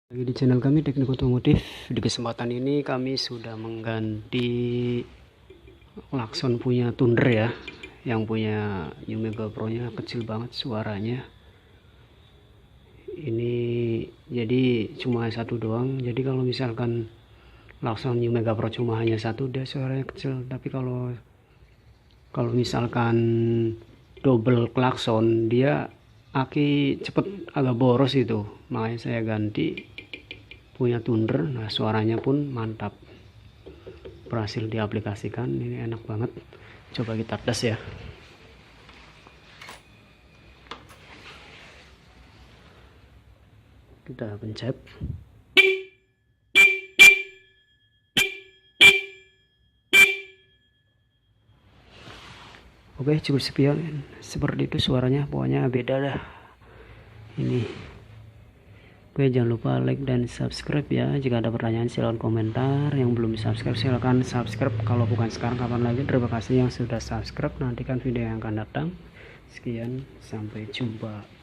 Lagi di channel kami Teknik Otomotif. Di kesempatan ini kami sudah mengganti klakson punya Thunder ya, yang punya New Mega Pro nya kecil banget suaranya. Ini jadi cuma satu doang. Jadi kalau misalkan klakson New Mega Pro cuma hanya satu, dia suaranya kecil. Tapi kalau misalkan double klakson, dia aki cepet agak boros itu. Makanya saya ganti punya Thunder. Nah, suaranya pun mantap, berhasil diaplikasikan. Ini enak banget. Coba kita tes ya. Kita pencet. Oke, cukup sekian. Seperti itu suaranya, pokoknya beda dah ini. Oke, jangan lupa like dan subscribe ya. Jika ada pertanyaan silahkan komentar. Yang belum subscribe silahkan subscribe. Kalau bukan sekarang kapan lagi. Terima kasih yang sudah subscribe. Nantikan video yang akan datang. Sekian, sampai jumpa.